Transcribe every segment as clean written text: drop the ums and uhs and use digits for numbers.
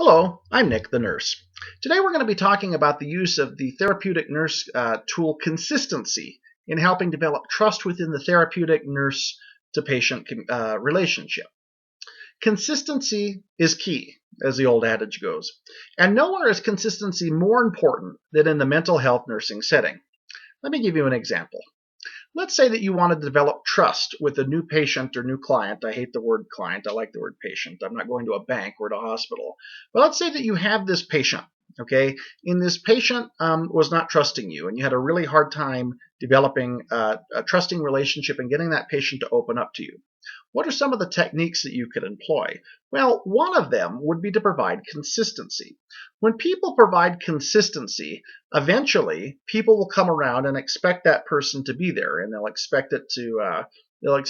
Hello, I'm Nick, the nurse. Today we're going to be talking about the use of the therapeutic nurse tool consistency in helping develop trust within the therapeutic nurse to patient relationship. Consistency is key, as the old adage goes, and nowhere is consistency more important than in the mental health nursing setting. Let me give you an example. Let's say that you want to develop trust with a new patient or new client. I hate the word client. I like the word patient. I'm not going to a bank or to a hospital. But let's say that you have this patient, okay? And this patient was not trusting you, and you had a really hard time developing a trusting relationship and getting that patient to open up to you. What are some of the techniques that you could employ? Well, one of them would be to provide consistency. When people provide consistency, eventually people will come around and expect that person to be there, and they'll expect it to. They'll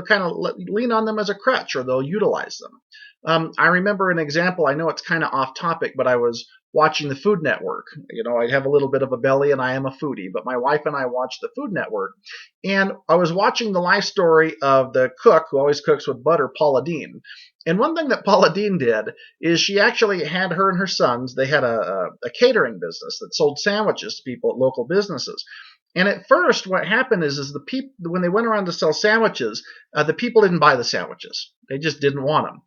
kind of lean on them as a crutch, or they'll utilize them. I remember an example. I know it's kind of off topic, but I was watching the Food Network. You know, I have a little bit of a belly and I am a foodie, but my wife and I watch the Food Network. And I was watching the life story of the cook who always cooks with butter, Paula Deen. And one thing that Paula Deen did is she actually had her and her sons, they had a catering business that sold sandwiches to people at local businesses. And at first, what happened is the people, when they went around to sell sandwiches, the people didn't buy the sandwiches. They just didn't want them.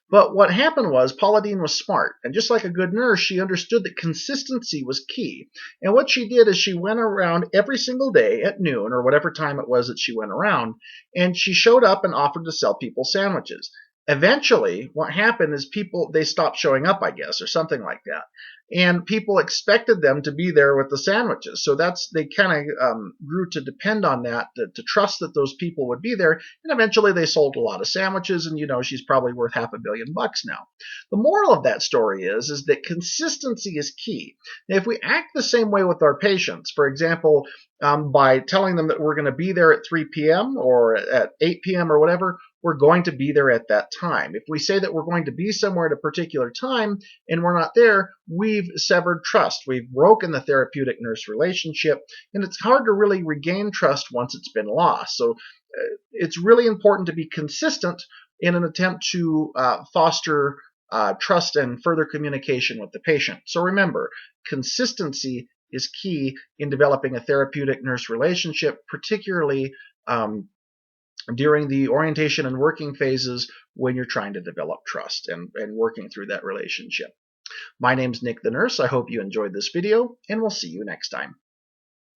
But what happened was Paula Deen was smart, and just like a good nurse, she understood that consistency was key. And what she did is she went around every single day at noon, or whatever time it was that she went around, and she showed up and offered to sell people sandwiches. Eventually, what happened is they stopped showing up, I guess, or something like that. And people expected them to be there with the sandwiches. So they kind of grew to depend on that, to trust that those people would be there. And eventually they sold a lot of sandwiches, and she's probably worth $500 million now. The moral of that story is that consistency is key. Now, if we act the same way with our patients, for example, by telling them that we're going to be there at 3 p.m. or at 8 p.m. or whatever, we're going to be there at that time. If we say that we're going to be somewhere at a particular time and we're not there, we've severed trust. We've broken the therapeutic nurse relationship, and it's hard to really regain trust once it's been lost. So it's really important to be consistent in an attempt to foster trust and further communication with the patient. So remember, consistency is key in developing a therapeutic nurse relationship, particularly during the orientation and working phases when you're trying to develop trust and working through that relationship. My name's Nick the Nurse. I hope you enjoyed this video, and we'll see you next time.